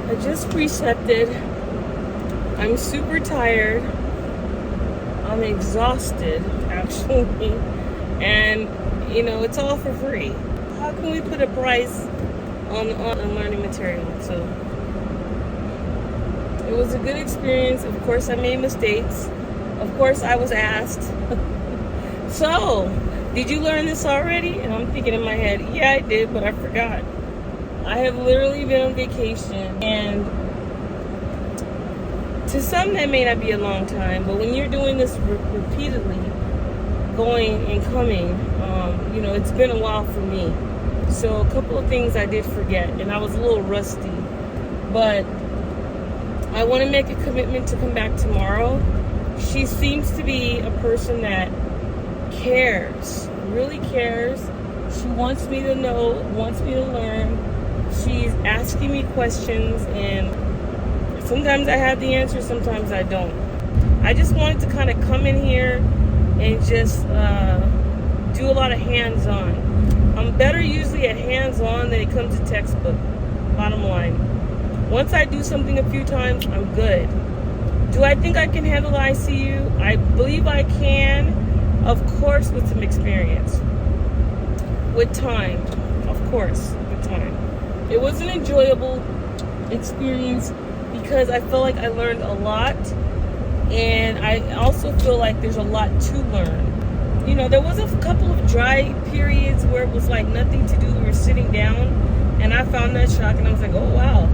I just precepted. I'm super tired. I'm exhausted, actually. And, it's all for free. How can we put a price on learning material? So, it was a good experience. Of course, I made mistakes. Of course, I was asked. So, did you learn this already? And I'm thinking in my head, yeah, I did, but I forgot. I have literally been on vacation, and to some that may not be a long time, but when you're doing this repeatedly, going and coming, it's been a while for me. So a couple of things I did forget, and I was a little rusty, but I want to make a commitment to come back tomorrow. She seems to be a person that cares, really cares. She wants me to know, wants me to learn. She's asking me questions, and sometimes I have the answer, sometimes I don't. I just wanted to kind of come in here and just do a lot of hands-on. I'm better usually at hands-on than it comes to textbook, bottom line. Once I do something a few times, I'm good. Do I think I can handle ICU? I believe I can, of course, with some experience. With time, of course, with time. It was an enjoyable experience because I feel like I learned a lot, and I also feel like there's a lot to learn. There was a couple of dry periods where it was like nothing to do. We were sitting down, and I found that shocking. I was like, oh wow.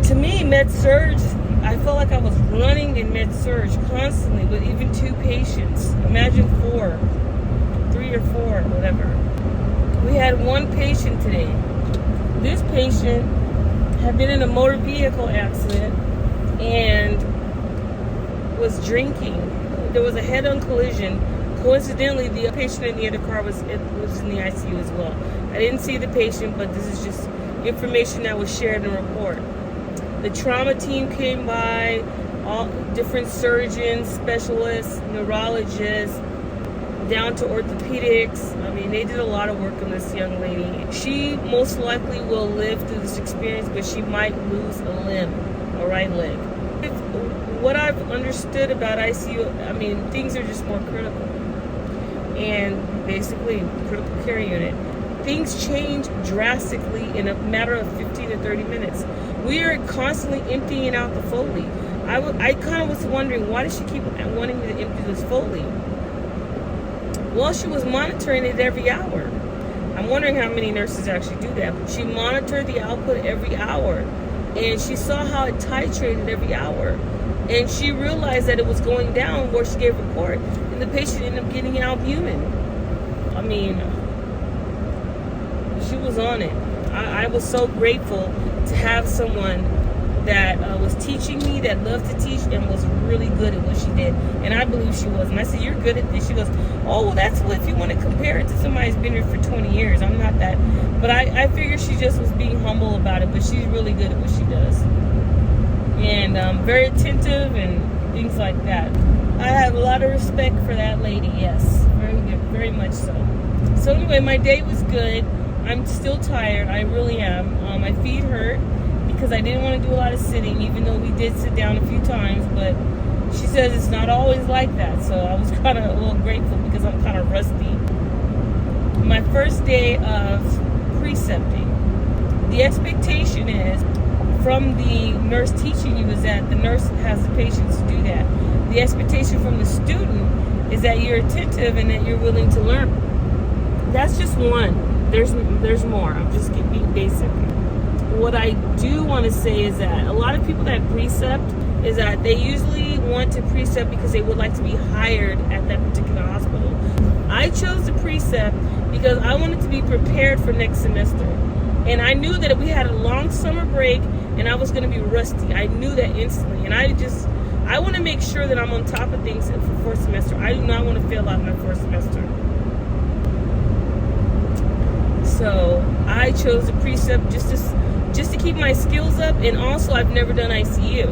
To me, med-surg, I felt like I was running in med-surg constantly with even 2 patients. Imagine 4, 3 or 4, whatever. We had 1 patient today. This patient had been in a motor vehicle accident and was drinking. There was a head-on collision. Coincidentally, the patient in the other car was in the ICU as well. I didn't see the patient, but this is just information that was shared in the report. The trauma team came by, all different surgeons, specialists, neurologists, down to orthopedics. I mean, they did a lot of work on this young lady. She most likely will live through this experience, but she might lose a limb, a right leg. What I've understood about ICU, things are just more critical. And basically, critical care unit, things change drastically in a matter of 15 to 30 minutes. We are constantly emptying out the Foley. I kind of was wondering, why does she keep wanting me to empty this Foley? Well, she was monitoring it every hour. I'm wondering how many nurses actually do that. But she monitored the output every hour, and she saw how it titrated every hour. And she realized that it was going down where she gave a report, and the patient ended up getting albumin. She was on it. I was so grateful to have someone that was teaching me, that loved to teach, and was really good at what she did. And I believe she was. And I said, you're good at this. She goes, oh, well, that's what, if you want to compare it to somebody who's been here for 20 years. I'm not that. But I figured she just was being humble about it. But she's really good at what she does. And very attentive and things like that. I have a lot of respect for that lady, yes. Very good, very much so. So anyway, my day was good. I'm still tired. I really am. My feet hurt because I didn't want to do a lot of sitting, even though we did sit down a few times. But she says it's not always like that. So I was kind of a little grateful because I'm kind of rusty. My first day of precepting, the expectation is from the nurse teaching you is that the nurse has the patients to do that. The expectation from the student is that you're attentive and that you're willing to learn. That's just one. There's more. I'm just being basic. What I do want to say is that a lot of people that precept is that they usually want to precept because they would like to be hired at that particular hospital. I chose to precept because I wanted to be prepared for next semester. And I knew that if we had a long summer break and I was going to be rusty, I knew that instantly. And I want to make sure that I'm on top of things for 4th semester. I do not want to fail out my 4th semester. So I chose the precept just to keep my skills up, and also I've never done ICU.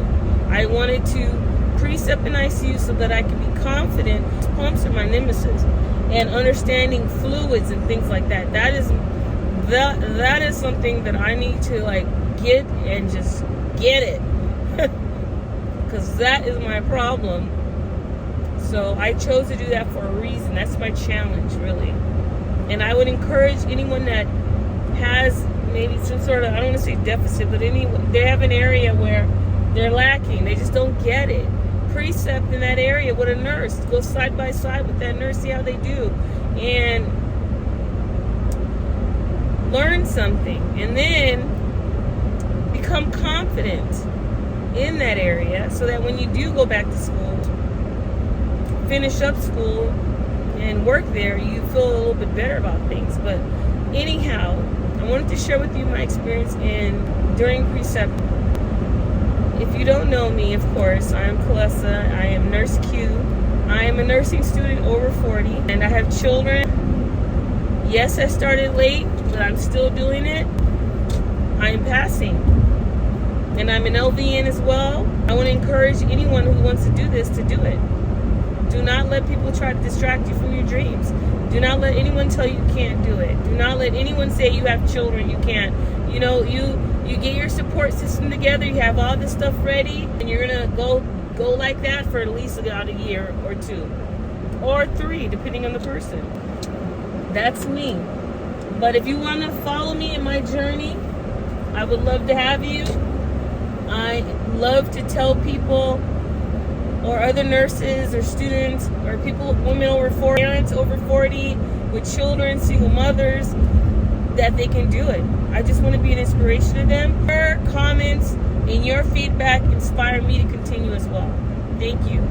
I wanted to precept in ICU so that I could be confident. Pumps are my nemesis, and understanding fluids and things like that. That is something that I need to get and just get it. Because that is my problem. So I chose to do that for a reason. That's my challenge, really. And I would encourage anyone that has maybe some sort of, I don't want to say deficit, but they have an area where they're lacking. They just don't get it. Precept in that area with a nurse. Go side by side with that nurse, see how they do. And learn something. And then become confident in that area so that when you do go back to school, finish up school and work there, you feel a little bit better about things. But anyhow, I wanted to share with you my experience during Precept. If you don't know me, of course, I am Kalessa. I am Nurse Q. I am a nursing student over 40, and I have children. Yes, I started late, but I'm still doing it. I am passing. And I'm an LVN as well. I want to encourage anyone who wants to do this to do it. Do not let people try to distract you from your dreams. Do not let anyone tell you can't do it. Do not let anyone say you have children, you can't. You know, you get your support system together, you have all this stuff ready, and you're going to go like that for at least about a year or 2. Or 3, depending on the person. That's me. But if you want to follow me in my journey, I would love to have you. I love to tell people, or other nurses or students or people, women over 40, parents over 40 with children, single mothers, that they can do it. I just want to be an inspiration to them. Your comments and your feedback inspire me to continue as well. Thank you.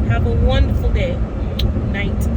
Have a wonderful day. Night.